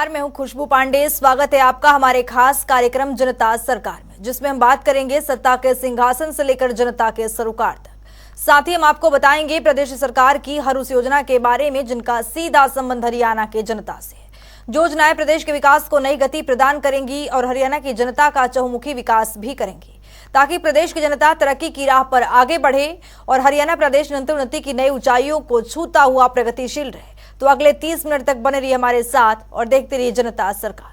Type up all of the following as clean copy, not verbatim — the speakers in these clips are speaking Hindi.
नमस्कार, मैं हूं खुशबू पांडे। स्वागत है आपका हमारे खास कार्यक्रम जनता सरकार में, जिसमें हम बात करेंगे सत्ता के सिंहासन से लेकर जनता के सरोकार तक। साथ ही हम आपको बताएंगे प्रदेश सरकार की हर उस योजना के बारे में जिनका सीधा संबंध हरियाणा के जनता से है। जो योजनाएं प्रदेश के विकास को नई गति प्रदान करेंगी और हरियाणा की जनता का चहुमुखी विकास भी करेंगी, ताकि प्रदेश की जनता तरक्की की राह पर आगे बढ़े और हरियाणा प्रदेश निरंतर उन्नति की नई ऊंचाइयों को छूता हुआ प्रगतिशील रहे। तो अगले 30 मिनट तक बने रहिए हमारे साथ और देखते रहिए जनता सरकार।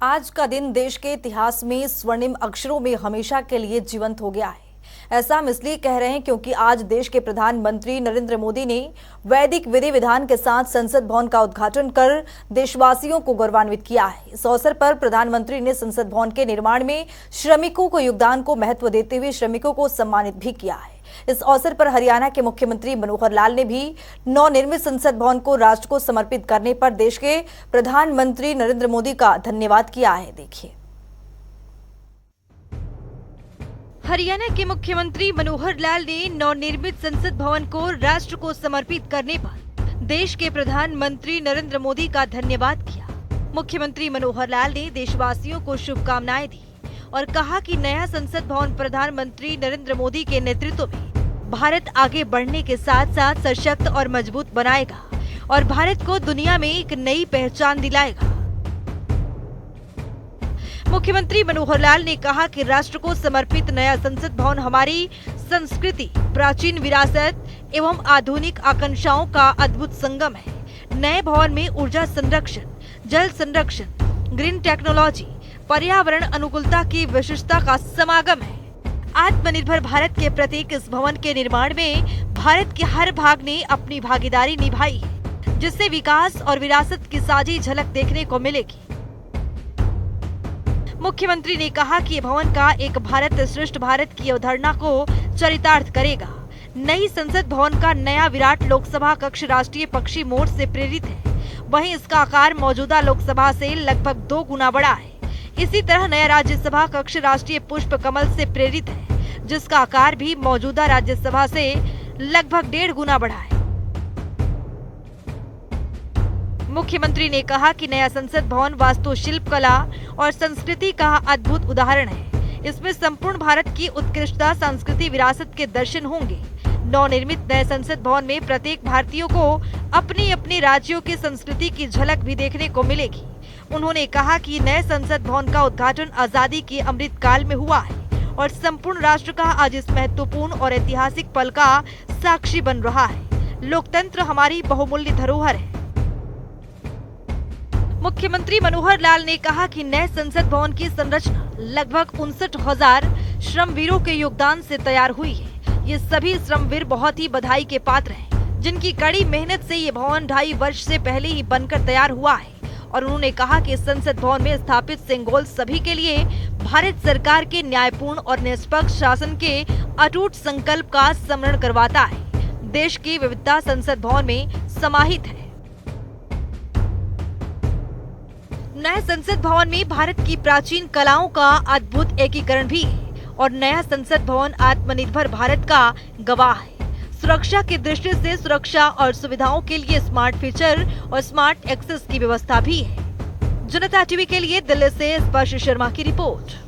आज का दिन देश के इतिहास में स्वर्णिम अक्षरों में हमेशा के लिए जीवंत हो गया है। ऐसा हम इसलिए कह रहे हैं क्योंकि आज देश के प्रधानमंत्री नरेंद्र मोदी ने वैदिक विधि विधान के साथ संसद भवन का उद्घाटन कर देशवासियों को गौरवान्वित किया है। इस अवसर पर प्रधानमंत्री ने संसद भवन के निर्माण में श्रमिकों को योगदान को महत्व देते हुए श्रमिकों को सम्मानित भी किया है। इस अवसर पर हरियाणा के मुख्यमंत्री मनोहर लाल ने भी नवनिर्मित संसद भवन को राष्ट्र को समर्पित करने पर देश के प्रधानमंत्री नरेंद्र मोदी का धन्यवाद किया है। देखिए, हरियाणा के मुख्यमंत्री मनोहर लाल ने नवनिर्मित संसद भवन को राष्ट्र को समर्पित करने पर देश के प्रधानमंत्री नरेंद्र मोदी का धन्यवाद किया। मुख्यमंत्री मनोहर लाल ने देशवासियों को शुभकामनाएं दी और कहा कि नया संसद भवन प्रधानमंत्री नरेंद्र मोदी के नेतृत्व में भारत आगे बढ़ने के साथ साथ सशक्त और मजबूत बनाएगा और भारत को दुनिया में एक नई पहचान दिलाएगा। मुख्यमंत्री मनोहर लाल ने कहा कि राष्ट्र को समर्पित नया संसद भवन हमारी संस्कृति, प्राचीन विरासत एवं आधुनिक आकांक्षाओं का अद्भुत संगम है। नए भवन में ऊर्जा संरक्षण, जल संरक्षण, ग्रीन टेक्नोलॉजी, पर्यावरण अनुकूलता की विशिष्टता का समागम है। आत्मनिर्भर भारत के प्रतीक इस भवन के निर्माण में भारत के हर भाग ने अपनी भागीदारी निभाई है, जिससे विकास और विरासत की साझी झलक देखने को मिलेगी। मुख्यमंत्री ने कहा कि ये भवन का एक भारत श्रेष्ठ भारत की अवधारणा को चरितार्थ करेगा। नई संसद भवन का नया विराट लोकसभा कक्ष राष्ट्रीय पक्षी मोर से प्रेरित है, वहीं इसका आकार मौजूदा लोकसभा से लगभग 2 गुना बड़ा है। इसी तरह नया राज्यसभा कक्ष राष्ट्रीय पुष्प कमल से प्रेरित है, जिसका आकार भी मौजूदा राज्यसभा से लगभग 1.5 गुना बड़ा है। मुख्यमंत्री ने कहा कि नया संसद भवन वास्तुशिल्प कला और संस्कृति का अद्भुत उदाहरण है। इसमें संपूर्ण भारत की उत्कृष्टता, सांस्कृतिक विरासत के दर्शन होंगे। नवनिर्मित नए संसद भवन में प्रत्येक भारतीय को अपनी अपनी राज्यों की संस्कृति की झलक भी देखने को मिलेगी। उन्होंने कहा कि नए संसद भवन का उद्घाटन आजादी के अमृत काल में हुआ है और संपूर्ण राष्ट्र का आज इस महत्वपूर्ण और ऐतिहासिक पल का साक्षी बन रहा है। लोकतंत्र हमारी बहुमूल्य धरोहर है। मुख्यमंत्री मनोहर लाल ने कहा कि नए संसद भवन की संरचना लगभग 59,000 श्रमवीरों के योगदान से तैयार हुई है। ये सभी श्रमवीर बहुत ही बधाई के पात्र हैं, जिनकी कड़ी मेहनत से ये भवन 2.5 वर्ष से पहले ही बनकर तैयार हुआ है। और उन्होंने कहा कि संसद भवन में स्थापित सिंगोल सभी के लिए भारत सरकार के न्यायपूर्ण और निष्पक्ष शासन के अटूट संकल्प का स्मरण करवाता है। देश की विविधता संसद भवन में समाहित है। नए संसद भवन में भारत की प्राचीन कलाओं का अद्भुत एकीकरण भी है और नया संसद भवन आत्मनिर्भर भारत का गवाह है। सुरक्षा की दृष्टि से सुरक्षा और सुविधाओं के लिए स्मार्ट फीचर और स्मार्ट एक्सेस की व्यवस्था भी है। जनता टीवी के लिए दिल्ली से स्पर्श शर्मा की रिपोर्ट।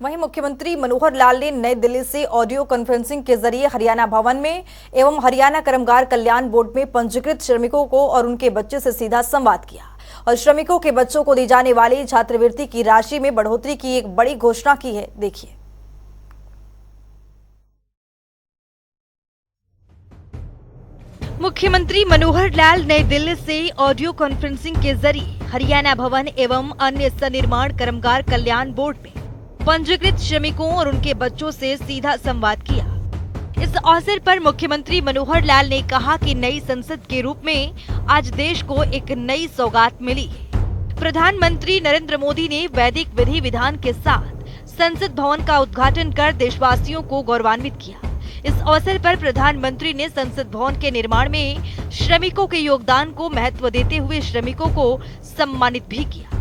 वहीं मुख्यमंत्री मनोहर लाल ने नई दिल्ली से ऑडियो कॉन्फ्रेंसिंग के जरिए हरियाणा भवन में एवं हरियाणा कर्मकार कल्याण बोर्ड में पंजीकृत श्रमिकों को और उनके बच्चे से सीधा संवाद किया और श्रमिकों के बच्चों को दी जाने वाली छात्रवृत्ति की राशि में बढ़ोतरी की एक बड़ी घोषणा की है। देखिए, मुख्यमंत्री मनोहर लाल नई दिल्ली से ऑडियो कॉन्फ्रेंसिंग के जरिए हरियाणा भवन एवं अन्य सनिर्माण कर्मकार कल्याण बोर्ड में पंजीकृत श्रमिकों और उनके बच्चों से सीधा संवाद किया। इस अवसर पर मुख्यमंत्री मनोहर लाल ने कहा कि नई संसद के रूप में आज देश को एक नई सौगात मिली है। प्रधानमंत्री नरेंद्र मोदी ने वैदिक विधि विधान के साथ संसद भवन का उद्घाटन कर देशवासियों को गौरवान्वित किया। इस अवसर पर प्रधानमंत्री ने संसद भवन के निर्माण में श्रमिकों के योगदान को महत्व देते हुए श्रमिकों को सम्मानित भी किया।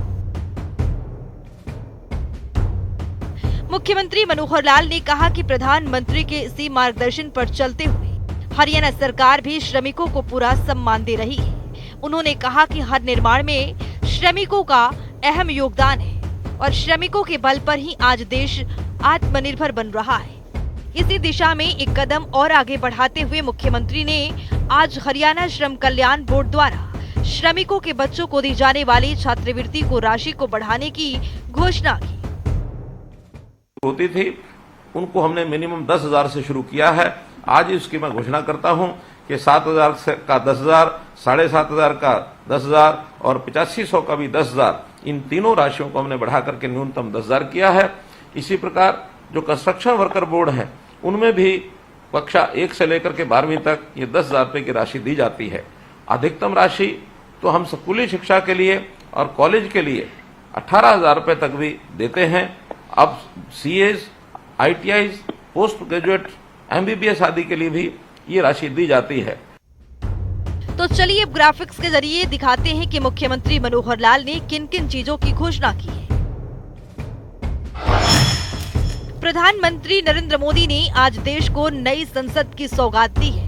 मुख्यमंत्री मनोहर लाल ने कहा कि प्रधानमंत्री के इसी मार्गदर्शन पर चलते हुए हरियाणा सरकार भी श्रमिकों को पूरा सम्मान दे रही है। उन्होंने कहा कि हर निर्माण में श्रमिकों का अहम योगदान है और श्रमिकों के बल पर ही आज देश आत्मनिर्भर बन रहा है। इसी दिशा में एक कदम और आगे बढ़ाते हुए मुख्यमंत्री ने आज हरियाणा श्रम कल्याण बोर्ड द्वारा श्रमिकों के बच्चों को दी जाने वाली छात्रवृत्ति को राशि को बढ़ाने की घोषणा की। होती थी उनको हमने मिनिमम 10,000 से शुरू किया है। आज इसकी मैं घोषणा करता हूं कि 7,000 का 10,000, 7,500 का 10,000 और 8500 का भी 10,000, इन तीनों राशियों को हमने बढ़ा करके न्यूनतम 10,000 किया है। इसी प्रकार जो कंस्ट्रक्शन वर्कर बोर्ड है उनमें भी कक्षा 1 से लेकर के 12वीं तक ये 10,000 रुपए की राशि दी जाती है। अधिकतम राशि तो हम स्कूली शिक्षा के लिए और कॉलेज के लिए 18,000 रुपए तक भी देते हैं। अब CS, ITIs, post graduate, MBBS आदि के लिए भी ये राशि दी जाती है। तो चलिए अब ग्राफिक्स के जरिए दिखाते हैं कि मुख्यमंत्री मनोहर लाल ने किन किन चीजों की घोषणा की है। प्रधानमंत्री नरेंद्र मोदी ने आज देश को नई संसद की सौगात दी है।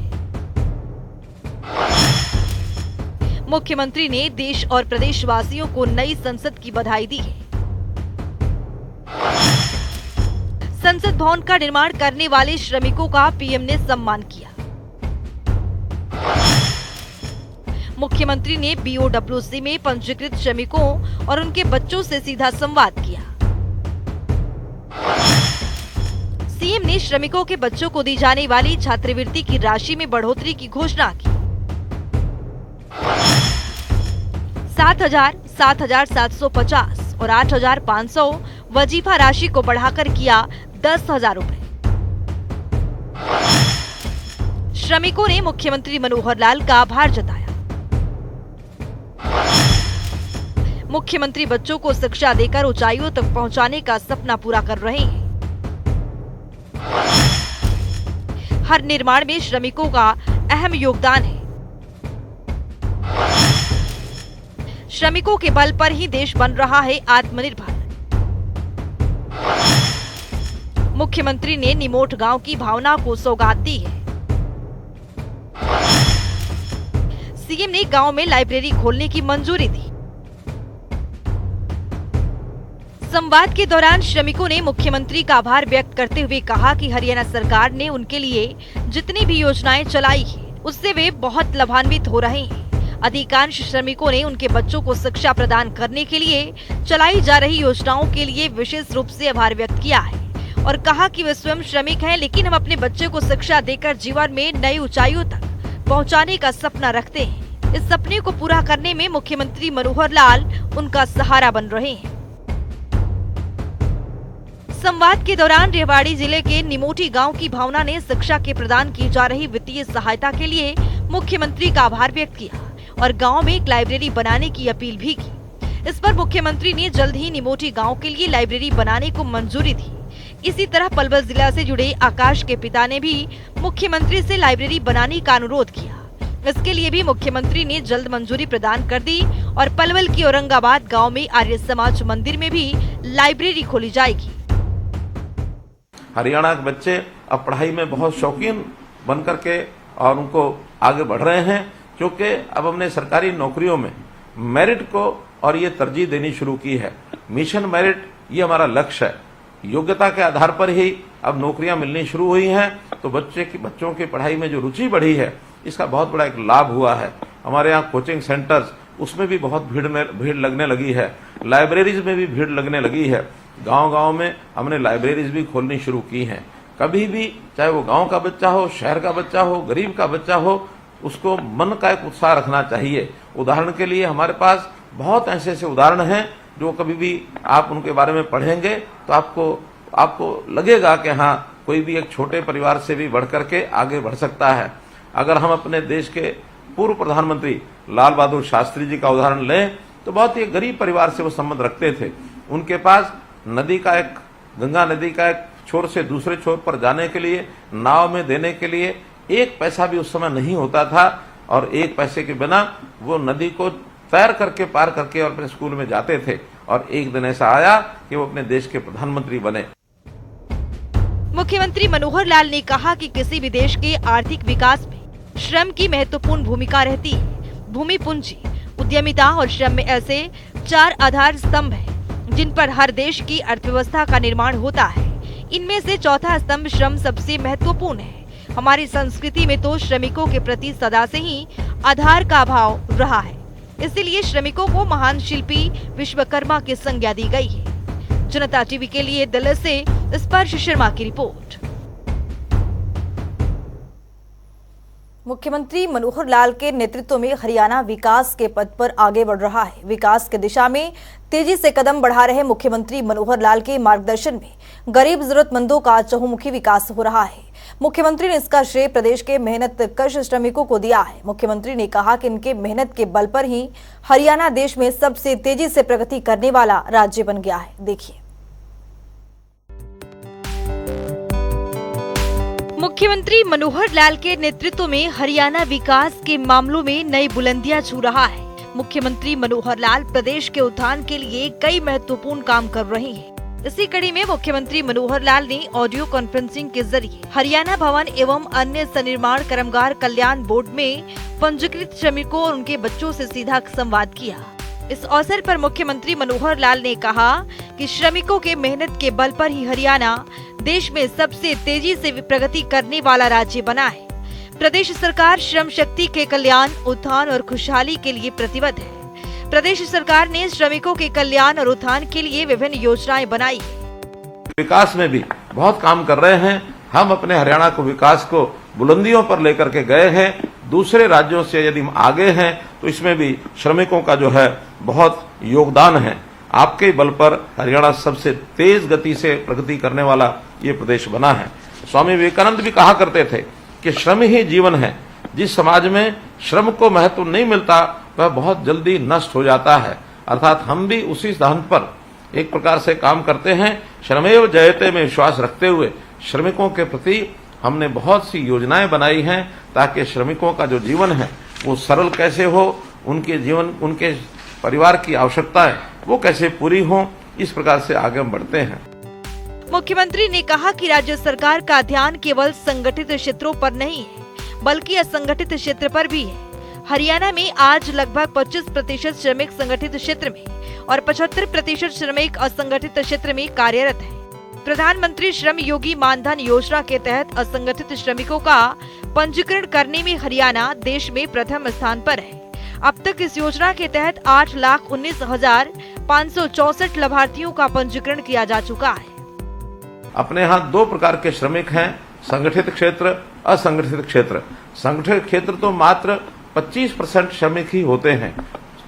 मुख्यमंत्री ने देश और प्रदेशवासियों को नई संसद की बधाई दी है। संसद भवन का निर्माण करने वाले श्रमिकों का पीएम ने सम्मान किया। मुख्यमंत्री ने बीओडब्ल्यूसी में पंजीकृत श्रमिकों और उनके बच्चों से सीधा संवाद किया। सीएम ने श्रमिकों के बच्चों को दी जाने वाली छात्रवृत्ति की राशि में बढ़ोतरी की घोषणा की। 7,000, 7,750 और 8,500 वजीफा राशि को बढ़ाकर किया 10,000 रुपए। श्रमिकों ने मुख्यमंत्री मनोहर लाल का आभार जताया। मुख्यमंत्री बच्चों को शिक्षा देकर ऊंचाइयों तक पहुंचाने का सपना पूरा कर रहे हैं। हर निर्माण में श्रमिकों का अहम योगदान है। श्रमिकों के बल पर ही देश बन रहा है आत्मनिर्भर। मुख्यमंत्री ने निमोट गांव की भावना को सौगात दी है। सीएम ने गांव में लाइब्रेरी खोलने की मंजूरी दी। संवाद के दौरान श्रमिकों ने मुख्यमंत्री का आभार व्यक्त करते हुए कहा कि हरियाणा सरकार ने उनके लिए जितनी भी योजनाएं चलाई है उससे वे बहुत लाभान्वित हो रहे हैं। अधिकांश श्रमिकों ने उनके बच्चों को शिक्षा प्रदान करने के लिए चलाई जा रही योजनाओं के लिए विशेष रूप से आभार व्यक्त किया है और कहा कि वे स्वयं श्रमिक हैं, लेकिन हम अपने बच्चे को शिक्षा देकर जीवन में नई ऊंचाइयों तक पहुंचाने का सपना रखते हैं। इस सपने को पूरा करने में मुख्यमंत्री मनोहर लाल उनका सहारा बन रहे हैं। संवाद के दौरान रेवाड़ी जिले के निमोटी गांव की भावना ने शिक्षा के प्रदान की जा रही वित्तीय सहायता के लिए मुख्यमंत्री का आभार व्यक्त किया और गांव में एक लाइब्रेरी बनाने की अपील भी की। इस पर मुख्यमंत्री ने जल्द ही निमोटी गांव के लिए लाइब्रेरी बनाने को मंजूरी दी। इसी तरह पलवल जिला से जुड़े आकाश के पिता ने भी मुख्यमंत्री से लाइब्रेरी बनाने का अनुरोध किया। इसके लिए भी मुख्यमंत्री ने जल्द मंजूरी प्रदान कर दी और पलवल की औरंगाबाद गांव में आर्य समाज मंदिर में भी लाइब्रेरी खोली जाएगी। हरियाणा के बच्चे अब पढ़ाई में बहुत शौकीन बन करके और उनको आगे बढ़ रहे हैं, क्योंकि अब हमने सरकारी नौकरियों में मेरिट को और ये तरजीह देनी शुरू की है। मिशन मेरिट ये हमारा लक्ष्य है। योग्यता के आधार पर ही अब नौकरियां मिलनी शुरू हुई हैं, तो बच्चों की पढ़ाई में जो रुचि बढ़ी है इसका बहुत बड़ा एक लाभ हुआ है। हमारे यहाँ कोचिंग सेंटर्स उसमें भी बहुत भीड़ लगने लगी है, लाइब्रेरीज में भी भीड़ लगने लगी है। गांव-गांव में हमने लाइब्रेरीज भी खोलनी शुरू की हैं। कभी भी चाहे वो गांव का बच्चा हो, शहर का बच्चा हो, गरीब का बच्चा हो, उसको मन का एक उत्साह रखना चाहिए। उदाहरण के लिए हमारे पास बहुत ऐसे उदाहरण हैं जो कभी भी आप उनके बारे में पढ़ेंगे तो आपको लगेगा कि हाँ, कोई भी एक छोटे परिवार से भी बढ़ करके आगे बढ़ सकता है। अगर हम अपने देश के पूर्व प्रधानमंत्री लाल बहादुर शास्त्री जी का उदाहरण लें तो बहुत ही गरीब परिवार से वो संबंध रखते थे। उनके पास गंगा नदी का एक छोर से दूसरे छोर पर जाने के लिए, नाव में देने के लिए एक पैसा भी उस समय नहीं होता था और एक पैसे के बिना वो नदी को तैर करके पार करके और अपने स्कूल में जाते थे। और एक दिन ऐसा आया कि वो अपने देश के प्रधानमंत्री बने। मुख्यमंत्री मनोहर लाल ने कहा कि किसी भी देश के आर्थिक विकास में श्रम की महत्वपूर्ण भूमिका रहती है। भूमि पूंजी, उद्यमिता और श्रम में ऐसे 4 आधार स्तंभ हैं जिन पर हर देश की अर्थव्यवस्था का निर्माण होता है। इनमें से चौथा स्तंभ श्रम सबसे महत्वपूर्ण है। हमारी संस्कृति में तो श्रमिकों के प्रति सदा से ही आधार का अभाव रहा है, इसीलिए श्रमिकों को महान शिल्पी विश्वकर्मा की संज्ञा दी गई है। जनता टीवी के लिए दिल्ली से स्पर्श शर्मा की रिपोर्ट। मुख्यमंत्री मनोहर लाल के नेतृत्व में हरियाणा विकास के पथ पर आगे बढ़ रहा है। विकास की दिशा में तेजी से कदम बढ़ा रहे मुख्यमंत्री मनोहर लाल के मार्गदर्शन में गरीब जरूरतमंदों का चहुमुखी विकास हो रहा है। मुख्यमंत्री ने इसका श्रेय प्रदेश के मेहनत कश श्रमिकों को दिया है। मुख्यमंत्री ने कहा कि इनके मेहनत के बल पर ही हरियाणा देश में सबसे तेजी से प्रगति करने वाला राज्य बन गया है। देखिए। मुख्यमंत्री मनोहर लाल के नेतृत्व में हरियाणा विकास के मामलों में नई बुलंदियां छू रहा है। मुख्यमंत्री मनोहर लाल प्रदेश के उत्थान के लिए कई महत्वपूर्ण काम कर रहे हैं। इसी कड़ी में मुख्यमंत्री मनोहर लाल ने ऑडियो कॉन्फ्रेंसिंग के जरिए हरियाणा भवन एवं अन्य सनिर्माण कामगार कल्याण बोर्ड में पंजीकृत श्रमिकों और उनके बच्चों से सीधा संवाद किया। इस अवसर पर मुख्यमंत्री मनोहर लाल ने कहा कि श्रमिकों के मेहनत के बल पर ही हरियाणा देश में सबसे तेजी से प्रगति करने वाला राज्य बना है। प्रदेश सरकार श्रम शक्ति के कल्याण, उत्थान और खुशहाली के लिए प्रतिबद्ध है। प्रदेश सरकार ने श्रमिकों के कल्याण और उत्थान के लिए विभिन्न योजनाएं बनाई है। विकास में भी बहुत काम कर रहे हैं। हम अपने हरियाणा को विकास को बुलंदियों पर लेकर के गए हैं। दूसरे राज्यों से यदि हम आगे हैं तो इसमें भी श्रमिकों का जो है बहुत योगदान है। आपके बल पर हरियाणा सबसे तेज गति से प्रगति करने वाला ये प्रदेश बना है। स्वामी विवेकानंद भी कहा करते थे कि श्रम ही जीवन है। जिस समाज में श्रम को महत्व नहीं मिलता वह बहुत जल्दी नष्ट हो जाता है। अर्थात हम भी उसी सिद्धांत पर एक प्रकार से काम करते हैं। श्रमेव जयते में विश्वास रखते हुए श्रमिकों के प्रति हमने बहुत सी योजनाएं बनाई हैं ताकि श्रमिकों का जो जीवन है वो सरल कैसे हो, उनके जीवन, उनके परिवार की आवश्यकताएं वो कैसे पूरी हो, इस प्रकार से आगे हम बढ़ते हैं। मुख्यमंत्री ने कहा कि राज्य सरकार का ध्यान केवल संगठित क्षेत्रों पर नहीं है बल्कि असंगठित क्षेत्र पर भी है। हरियाणा में आज लगभग 25% श्रमिक संगठित क्षेत्र में और 75% श्रमिक असंगठित क्षेत्र में कार्यरत है। प्रधानमंत्री श्रम योगी मानधन योजना के तहत असंगठित श्रमिकों का पंजीकरण करने में हरियाणा देश में प्रथम स्थान पर है। अब तक इस योजना के तहत 8,19,564 लाभार्थियों का पंजीकरण किया जा चुका है। अपने यहाँ 2 प्रकार के श्रमिक हैं, संगठित क्षेत्र, असंगठित क्षेत्र। संगठित क्षेत्र तो मात्र 25% श्रमिक ही होते हैं।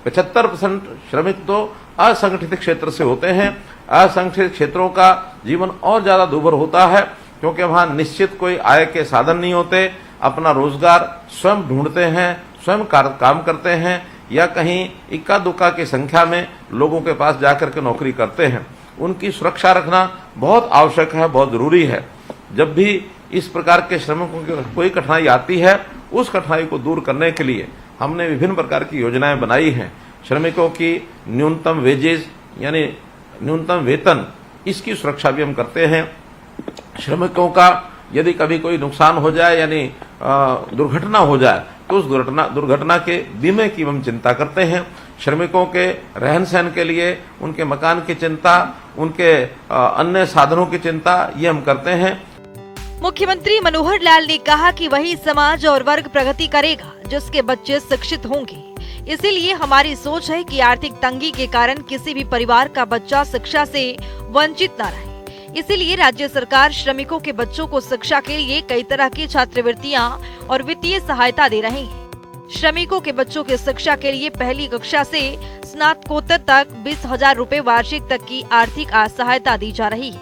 75% श्रमिक तो असंगठित क्षेत्र से होते हैं। असंगठित क्षेत्रों का जीवन और ज्यादा दुर्भर होता है क्योंकि वहां निश्चित कोई आय के साधन नहीं होते। अपना रोजगार स्वयं ढूंढते हैं, स्वयं काम करते हैं या कहीं इक्का दुक्का की संख्या में लोगों के पास जाकर के नौकरी करते हैं। उनकी सुरक्षा रखना बहुत आवश्यक है, बहुत जरूरी है। जब भी इस प्रकार के श्रमिकों की कोई कठिनाई आती है उस कठिनाई को दूर करने के लिए हमने विभिन्न प्रकार की योजनाएं बनाई हैं। श्रमिकों की न्यूनतम वेजेस यानी न्यूनतम वेतन, इसकी सुरक्षा भी हम करते हैं। श्रमिकों का यदि कभी कोई नुकसान हो जाए यानी दुर्घटना हो जाए तो उस दुर्घटना के बीमे की हम चिंता करते हैं। श्रमिकों के रहन सहन के लिए उनके मकान की चिंता, उनके अन्य साधनों की चिंता ये हम करते हैं। मुख्यमंत्री मनोहर लाल ने कहा कि वही समाज और वर्ग प्रगति करेगा जिसके बच्चे शिक्षित होंगे। इसीलिए हमारी सोच है कि आर्थिक तंगी के कारण किसी भी परिवार का बच्चा शिक्षा से वंचित न रहे। इसीलिए राज्य सरकार श्रमिकों के बच्चों को शिक्षा के लिए कई तरह की छात्रवृत्तियां और वित्तीय सहायता दे रही है। श्रमिकों के बच्चों की शिक्षा के लिए पहली कक्षा से स्नातकोत्तर तक 20,000 रूपए वार्षिक तक की आर्थिक सहायता दी जा रही है।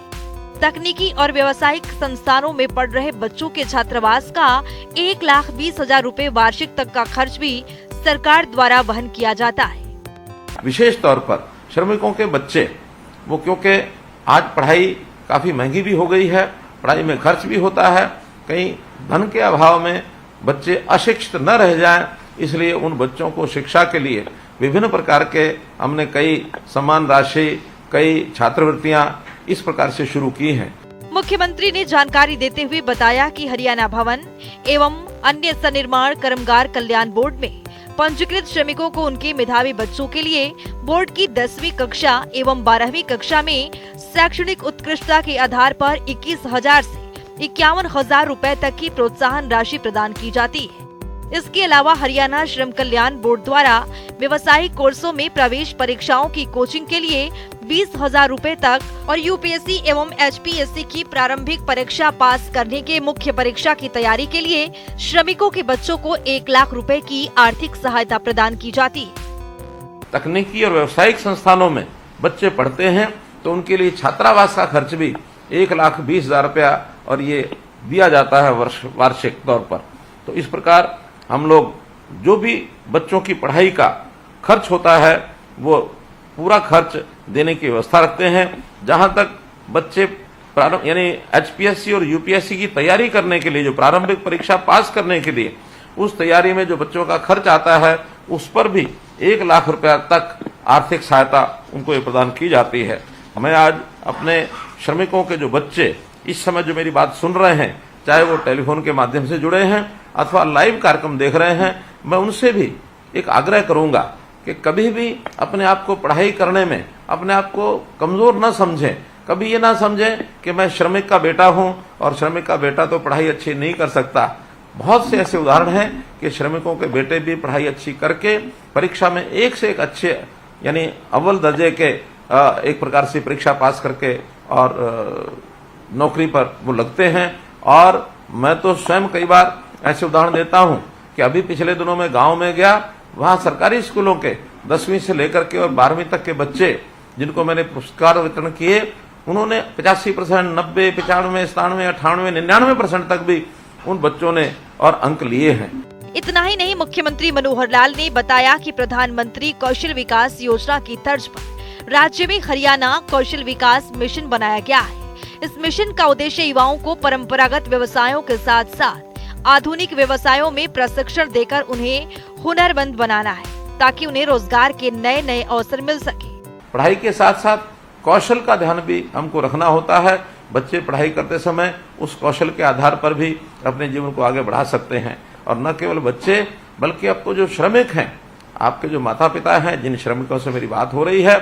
तकनीकी और व्यावसायिक संस्थानों में पढ़ रहे बच्चों के छात्रावास का 1,20,000 रूपए वार्षिक तक का खर्च भी सरकार द्वारा वहन किया जाता है। विशेष तौर पर श्रमिकों के बच्चे वो क्योंकि आज पढ़ाई काफ़ी महंगी भी हो गई है, पढ़ाई में खर्च भी होता है। कहीं धन के अभाव में बच्चे अशिक्षित न रह जाएं, इसलिए उन बच्चों को शिक्षा के लिए विभिन्न प्रकार के हमने कई सम्मान राशि, कई छात्रवृत्तियां इस प्रकार से शुरू की हैं। मुख्यमंत्री ने जानकारी देते हुए बताया कि हरियाणा भवन एवं अन्य सन्निर्माण कर्मगार कल्याण बोर्ड में पंजीकृत श्रमिकों को उनके मेधावी बच्चों के लिए बोर्ड की 10वीं कक्षा एवं 12वीं कक्षा में शैक्षणिक उत्कृष्टता के आधार पर 21,000 से 51,000 रुपए तक की प्रोत्साहन राशि प्रदान की जाती है। इसके अलावा हरियाणा श्रम कल्याण बोर्ड द्वारा व्यवसायिक कोर्सों में प्रवेश परीक्षाओं की कोचिंग के लिए 20,000 रुपए तक और यूपीएससी एवं एचपीएससी की प्रारंभिक परीक्षा पास करने के मुख्य परीक्षा की तैयारी के लिए श्रमिकों के बच्चों को 1 लाख रुपए की आर्थिक सहायता प्रदान की जाती है। तकनीकी और व्यावसायिक संस्थानों में बच्चे पढ़ते हैं तो उनके लिए छात्रावास का खर्च भी 1,20,000 रुपया और ये दिया जाता है वार्षिक तौर पर। तो इस प्रकार हम लोग जो भी बच्चों की पढ़ाई का खर्च होता है वो पूरा खर्च देने की व्यवस्था रखते हैं। जहां तक बच्चे प्रारंभ यानी एचपीएससी और यूपीएससी की तैयारी करने के लिए, जो प्रारंभिक परीक्षा पास करने के लिए उस तैयारी में जो बच्चों का खर्च आता है, उस पर भी 1 लाख रुपया तक आर्थिक सहायता उनको ये प्रदान की जाती है। मैं आज अपने श्रमिकों के जो बच्चे इस समय जो मेरी बात सुन रहे हैं, चाहे वो टेलीफोन के माध्यम से जुड़े हैं अथवा लाइव कार्यक्रम देख रहे हैं, मैं उनसे भी एक आग्रह करूंगा कि कभी भी अपने आप को पढ़ाई करने में अपने आप को कमजोर न समझें। कभी ये ना समझें कि मैं श्रमिक का बेटा हूं और श्रमिक का बेटा तो पढ़ाई अच्छी नहीं कर सकता। बहुत से ऐसे उदाहरण हैं कि श्रमिकों के बेटे भी पढ़ाई अच्छी करके परीक्षा में एक से एक अच्छे यानी अव्वल दर्जे के एक प्रकार से परीक्षा पास करके और नौकरी पर वो लगते हैं। और मैं तो स्वयं कई बार ऐसे उदाहरण देता हूं कि अभी पिछले दिनों में गांव में गया, वहां सरकारी स्कूलों के 10वीं से लेकर के और 12वीं तक के बच्चे जिनको मैंने पुरस्कार वितरण किए, उन्होंने 85%, 90, 95, 97, 98, 99% तक भी उन बच्चों ने और अंक लिए हैं। इतना ही नहीं, मुख्यमंत्री मनोहर लाल ने बताया कि प्रधानमंत्री कौशल विकास योजना की तर्ज पर राज्य में हरियाणा कौशल विकास मिशन बनाया गया है। इस मिशन का उद्देश्य युवाओं को परंपरागत व्यवसायों के साथ साथ आधुनिक व्यवसायों में प्रशिक्षण देकर उन्हें हुनरमंद बनाना है, ताकि उन्हें रोजगार के नए नए अवसर मिल सके। पढ़ाई के साथ साथ कौशल का ध्यान भी हमको रखना होता है। बच्चे पढ़ाई करते समय उस कौशल के आधार पर भी अपने जीवन को आगे बढ़ा सकते हैं। और न केवल बच्चे, बल्कि अब तो जो श्रमिक हैं, आपके जो माता पिता हैं, जिन श्रमिकों से मेरी बात हो रही है,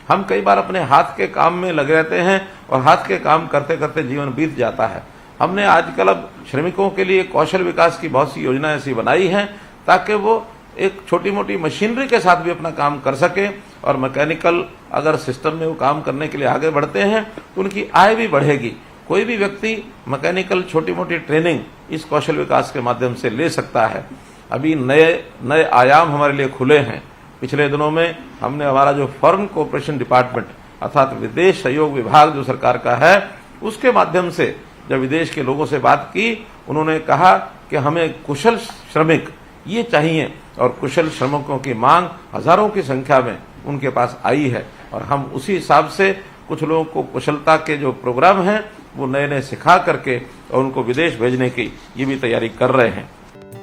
हम कई बार अपने हाथ के काम में लगे रहते हैं और हाथ के काम करते करते जीवन बीत जाता है। हमने आजकल अब श्रमिकों के लिए कौशल विकास की बहुत सी योजनाएं ऐसी बनाई हैं ताकि वो एक छोटी मोटी मशीनरी के साथ भी अपना काम कर सके और मैकेनिकल अगर सिस्टम में वो काम करने के लिए आगे बढ़ते हैं तो उनकी आय भी बढ़ेगी। कोई भी व्यक्ति मैकेनिकल छोटी मोटी ट्रेनिंग इस कौशल विकास के माध्यम से ले सकता है। अभी नए आयाम हमारे लिए खुले हैं। पिछले दिनों में हमने हमारा जो फॉरेन कोऑपरेशन डिपार्टमेंट अर्थात विदेश सहयोग विभाग जो सरकार का है, उसके माध्यम से जब विदेश के लोगों से बात की, उन्होंने कहा कि हमें कुशल श्रमिक ये चाहिए और कुशल श्रमिकों की मांग हजारों की संख्या में उनके पास आई है। और हम उसी हिसाब से कुछ लोगों को कुशलता के जो प्रोग्राम हैं वो नए नए सिखा करके और उनको विदेश भेजने की ये भी तैयारी कर रहे हैं।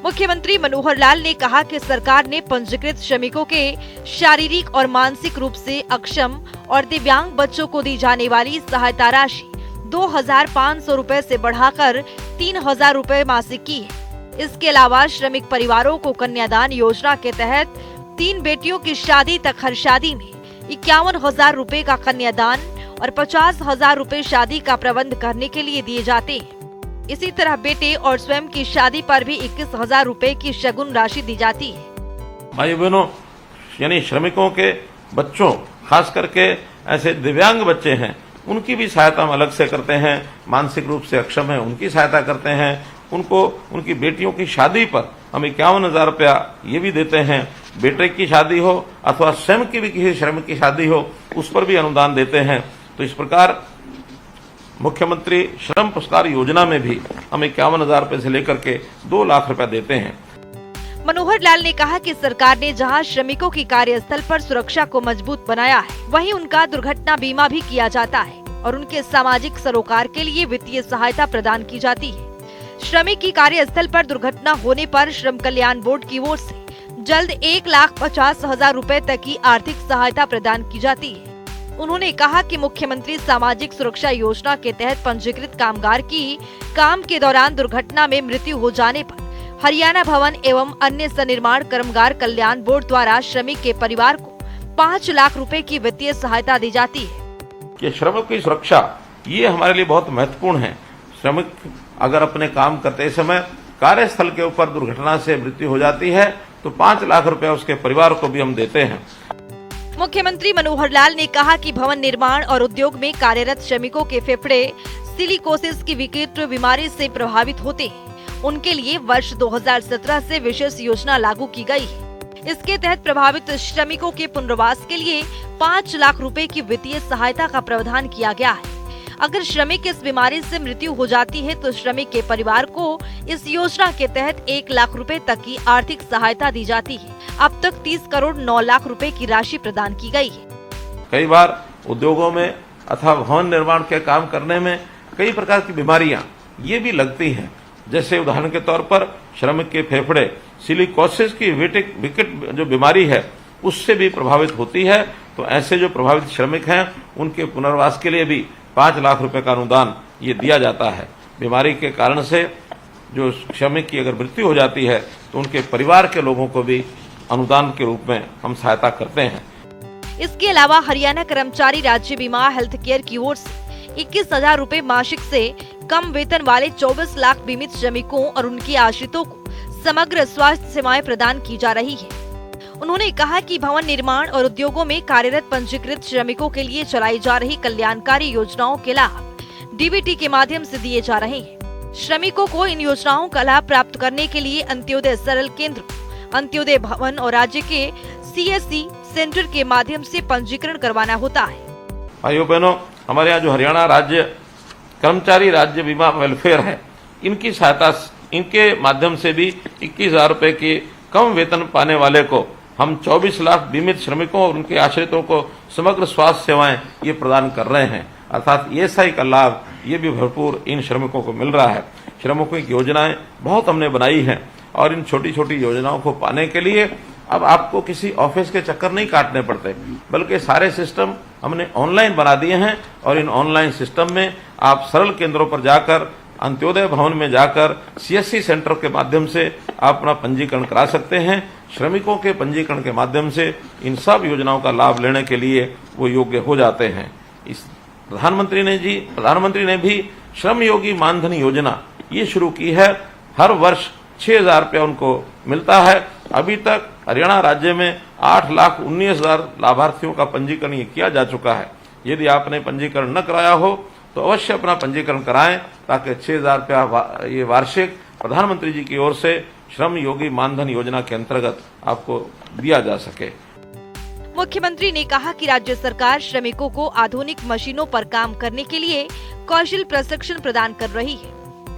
मुख्यमंत्री मनोहर लाल ने कहा कि सरकार ने पंजीकृत श्रमिकों के शारीरिक और मानसिक रूप से अक्षम और दिव्यांग बच्चों को दी जाने वाली सहायता राशि 2,500 रुपए से बढ़ाकर 3,000 रुपए मासिक की है। इसके अलावा श्रमिक परिवारों को कन्यादान योजना के तहत 3 बेटियों की शादी तक हर शादी में 51,000 रुपए का कन्यादान और 50,000 रुपए शादी का प्रबंध करने के लिए दिए जाते हैं। इसी तरह बेटे और स्वयं की शादी पर भी 21,000 रुपए की शगुन राशि दी जाती है। भाई बहनों, यानी श्रमिकों के बच्चों, खास करके ऐसे दिव्यांग बच्चे हैं, उनकी भी सहायता हम अलग से करते हैं। मानसिक रूप से अक्षम है, उनकी सहायता करते हैं। उनको उनकी बेटियों की शादी पर हम 51,000 रुपया ये भी देते हैं। बेटे की शादी हो अथवा स्वयं की भी किसी श्रमिक की शादी हो, उस पर भी अनुदान देते हैं। तो इस प्रकार मुख्यमंत्री श्रम पुरस्कार योजना में भी हम 51,000 रुपए से लेकर के 2 लाख रुपया देते हैं। मनोहर लाल ने कहा कि सरकार ने जहां श्रमिकों की कार्यस्थल पर सुरक्षा को मजबूत बनाया है, वहीं उनका दुर्घटना बीमा भी किया जाता है और उनके सामाजिक सरोकार के लिए वित्तीय सहायता प्रदान की जाती है। श्रमिक की कार्यस्थल पर दुर्घटना होने पर श्रम कल्याण बोर्ड की ओर से जल्द 1,50,000 रुपए तक की आर्थिक सहायता प्रदान की जाती है। उन्होंने कहा कि मुख्यमंत्री सामाजिक सुरक्षा योजना के तहत पंजीकृत कामगार की काम के दौरान दुर्घटना में मृत्यु हो जाने पर हरियाणा भवन एवं अन्य सनिर्माण कर्मकार कल्याण बोर्ड द्वारा श्रमिक के परिवार को 5 लाख रुपए की वित्तीय सहायता दी जाती है। कि श्रमिक की सुरक्षा ये हमारे लिए बहुत महत्वपूर्ण है। श्रमिक अगर अपने काम करते समय कार्यस्थल के ऊपर दुर्घटना से मृत्यु हो जाती है तो 5 लाख रुपए उसके परिवार को भी हम देते हैं। मुख्यमंत्री मनोहर लाल ने कहा कि भवन निर्माण और उद्योग में कार्यरत श्रमिकों के फेफड़े सिलिकोसिस की विकृत बीमारी से प्रभावित होते हैं। उनके लिए वर्ष 2017 से विशेष योजना लागू की गई है। इसके तहत प्रभावित श्रमिकों के पुनर्वास के लिए 5 लाख रुपए की वित्तीय सहायता का प्रावधान किया गया है। अगर श्रमिक इस बीमारी से मृत्यु हो जाती है तो श्रमिक के परिवार को इस योजना के तहत 1 लाख रुपए तक की आर्थिक सहायता दी जाती है। अब तक 30 करोड़ 9 लाख रुपए की राशि प्रदान की गई है। कई बार उद्योगों में अथवा भवन निर्माण के काम करने में कई प्रकार की बीमारियां ये भी लगती हैं। जैसे उदाहरण के तौर पर श्रमिक के फेफड़े सिलिकोसिस की विकट जो बीमारी है उससे भी प्रभावित होती है। तो ऐसे जो प्रभावित श्रमिक हैं उनके पुनर्वास के लिए भी 5 लाख रुपए का अनुदान ये दिया जाता है। बीमारी के कारण से जो श्रमिक की अगर मृत्यु हो जाती है तो उनके परिवार के लोगों को भी अनुदान के रूप में हम सहायता करते हैं। इसके अलावा हरियाणा कर्मचारी राज्य बीमा हेल्थ केयर की ओर से 21,000 रुपए मासिक से कम वेतन वाले 24 लाख बीमित श्रमिकों और उनके आश्रितों को समग्र स्वास्थ्य सेवाएं प्रदान की जा रही है। उन्होंने कहा कि भवन निर्माण और उद्योगों में कार्यरत पंजीकृत श्रमिकों के लिए चलाई जा रही कल्याणकारी योजनाओं के लाभ डीबीटी के माध्यम से दिए जा रहे हैं। श्रमिकों को इन योजनाओं का लाभ प्राप्त करने के लिए अंत्योदय सरल केंद्र, अंत्योदय भवन और राज्य के CSC सेंटर के माध्यम से पंजीकरण करवाना होता है। भाइयों बहनों, हमारे यहाँ जो हरियाणा राज्य कर्मचारी राज्य बीमा वेलफेयर है, इनकी सहायता, इनके माध्यम से भी 21,000 रुपए के कम वेतन पाने वाले को हम 24 लाख बीमित श्रमिकों और उनके आश्रितों को समग्र स्वास्थ्य सेवाएं ये प्रदान कर रहे हैं। अर्थात ESI का लाभ ये भी भरपूर इन श्रमिकों को मिल रहा है। श्रमिकों की योजनाएं बहुत हमने बनाई हैं और इन छोटी छोटी योजनाओं को पाने के लिए अब आपको किसी ऑफिस के चक्कर नहीं काटने पड़ते, बल्कि सारे सिस्टम हमने ऑनलाइन बना दिए हैं और इन ऑनलाइन सिस्टम में आप सरल केंद्रों पर जाकर, अंत्योदय भवन में जाकर CSC सेंटर के माध्यम से आप अपना पंजीकरण करा सकते हैं। श्रमिकों के पंजीकरण के माध्यम से इन सब योजनाओं का लाभ लेने के लिए वो योग्य हो जाते हैं। इस प्रधानमंत्री ने भी श्रम योगी मानधन योजना ये शुरू की है। हर वर्ष 6,000 रुपया उनको मिलता है। अभी तक हरियाणा राज्य में 8,19,000 लाभार्थियों का पंजीकरण किया जा चुका है। यदि आपने पंजीकरण न कराया हो तो अवश्य अपना पंजीकरण कराएं ताकि 6,000 रुपया ये वार्षिक प्रधानमंत्री जी की ओर से श्रम योगी मानधन योजना के अंतर्गत आपको दिया जा सके। मुख्यमंत्री ने कहा कि राज्य सरकार श्रमिकों को आधुनिक मशीनों पर काम करने के लिए कौशल प्रशिक्षण प्रदान कर रही है।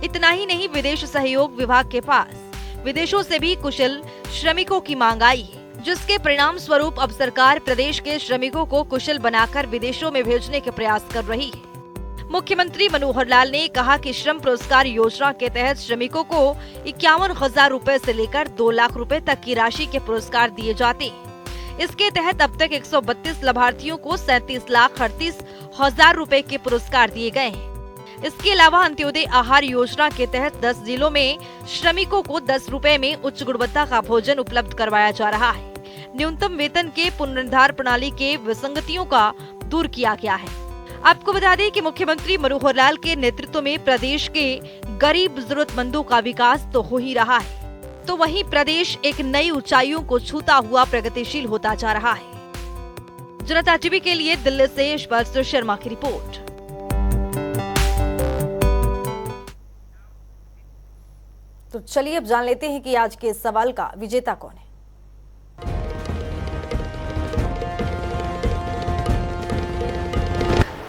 इतना ही नहीं, विदेश सहयोग विभाग के पास विदेशों से भी कुशल श्रमिकों की मांग आई है, जिसके परिणाम स्वरूप अब सरकार प्रदेश के श्रमिकों को कुशल बनाकर विदेशों में भेजने के प्रयास कर रही है। मुख्यमंत्री मनोहर लाल ने कहा कि श्रम पुरस्कार योजना के तहत श्रमिकों को 51,000 रुपए से लेकर 2 लाख रुपए तक की राशि के पुरस्कार दिए जाते हैं। इसके तहत अब तक 132 लाभार्थियों को 37,38,000 रुपए के पुरस्कार दिए गए हैं। इसके अलावा अंत्योदय आहार योजना के तहत 10 जिलों में श्रमिकों को 10 रुपए में उच्च गुणवत्ता का भोजन उपलब्ध करवाया जा रहा है। न्यूनतम वेतन के पुनर्निर्धारण प्रणाली के विसंगतियों का दूर किया गया है। आपको बता दें कि मुख्यमंत्री मनोहर लाल के नेतृत्व में प्रदेश के गरीब जरूरतमंदों का विकास तो हो ही रहा है, तो वहीं प्रदेश एक नई ऊंचाइयों को छूता हुआ प्रगतिशील होता जा रहा है। जनता टीवी के लिए दिल्ली से यशपाल शर्मा की रिपोर्ट। तो चलिए अब जान लेते हैं कि आज के सवाल का विजेता कौन है।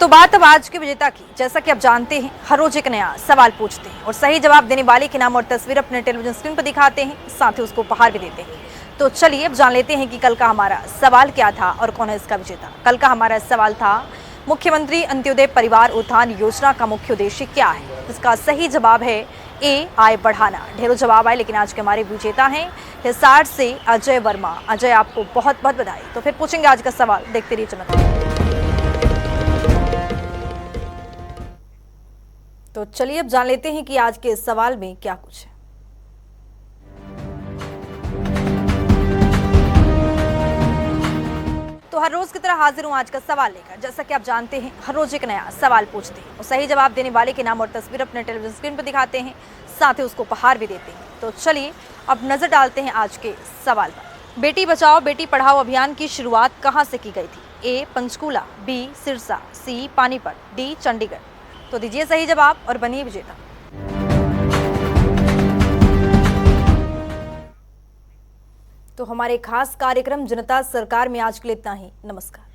तो बात अब आज के विजेता की। जैसा कि आप जानते हैं, हर रोज एक नया सवाल पूछते हैं और सही जवाब देने वाले के नाम और तस्वीर अपने टेलीविजन स्क्रीन पर दिखाते हैं, साथ ही उसको उपहार भी देते हैं। तो चलिए अब जान लेते हैं कि कल का हमारा सवाल क्या था और कौन है इसका विजेता। कल का हमारा सवाल था, मुख्यमंत्री अंत्योदय परिवार उत्थान योजना का मुख्य उद्देश्य क्या है? इसका सही जवाब है ए, आय बढ़ाना। ढेरों जवाब आए, लेकिन आज के हमारे विजेता हैं हिसार से अजय वर्मा। अजय, आपको बहुत बहुत बधाई। तो फिर पूछेंगे आज का सवाल, देखते रहिए चमत्कार। तो चलिए अब जान लेते हैं कि आज के सवाल में क्या कुछ है। तो हर रोज की तरह हाजिर हूं आज का सवाल लेकर। जैसा कि आप जानते हैं, हर रोज एक नया सवाल पूछते हैं और सही जवाब देने वाले के नाम और तस्वीर अपने टेलीविजन स्क्रीन पर दिखाते हैं, साथ ही उसको उपहार भी देते हैं। तो चलिए अब नजर डालते हैं आज के सवाल पर। बेटी बचाओ बेटी पढ़ाओ अभियान की शुरुआत कहां से की गई थी? ए, पंचकूला, बी, सिरसा, सी, पानीपत, डी, चंडीगढ़। तो दीजिए सही जवाब और बनिए विजेता। तो हमारे खास कार्यक्रम जनता सरकार में आज के लिए इतना ही। नमस्कार।